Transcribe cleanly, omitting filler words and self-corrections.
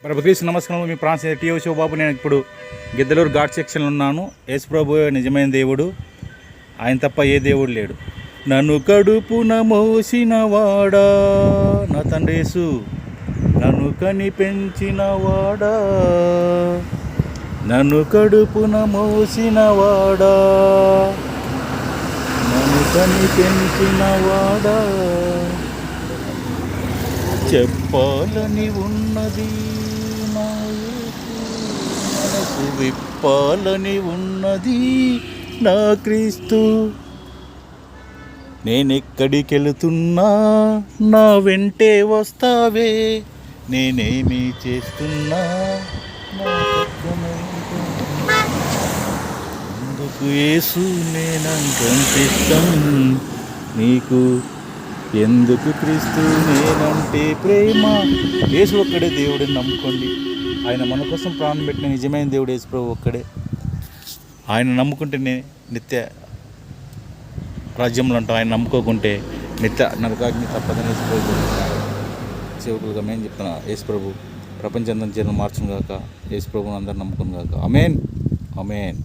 ప్రభుక్రీస్తు నమస్కారం. మీ ప్రాంత టీఓ శివబాబు. నేను ఇప్పుడు గిద్దలూరు ఘాట్ సెక్షన్లో ఉన్నాను. యేసుప్రభు నిజమైన దేవుడు, ఆయన తప్ప ఏ దేవుడు లేడు. నన్ను కడుపున మోసిన వాడా నా తండ్రి యేసు, నన్ను కని పెంచిన వాడా, నన్ను కడుపున మోసిన వాడా, నన్ను కని పెంచిన వాడా, చెప్పాలని ఉన్నది నా యేసు, మనసు విప్పాలని ఉన్నది నా క్రీస్తు. నేనెక్కడికెళుతున్నా నా వెంటే వస్తావే, నేనేమి చేస్తున్నా నా పక్కనే ఉంటావే. ఎందుకు యేసు నేనంటే ఇష్టం నీకు, ఎందుకు క్రీస్తు నేనంటే ప్రేమ. యేసు ఒక్కడే దేవుడిని నమ్ముకోండి. ఆయన మన కోసం ప్రాణం పెట్టిన నిజమైన దేవుడు యేసు ప్రభు ఒక్కడే. ఆయన నమ్ముకుంటేనే నిత్య రాజ్యంలో అంటాం. ఆయన నమ్ముకోకుంటే నిత్య నరకాగ్ని తప్పదని యేసు ప్రభు సేవకులుగా మేము చెప్తున్నా. యేసు ప్రభు ప్రపంచం అంతా మార్చును గాక. యేసు ప్రభుని అందరూ నమ్ముకుని గాక. ఆమేన్, ఆమేన్.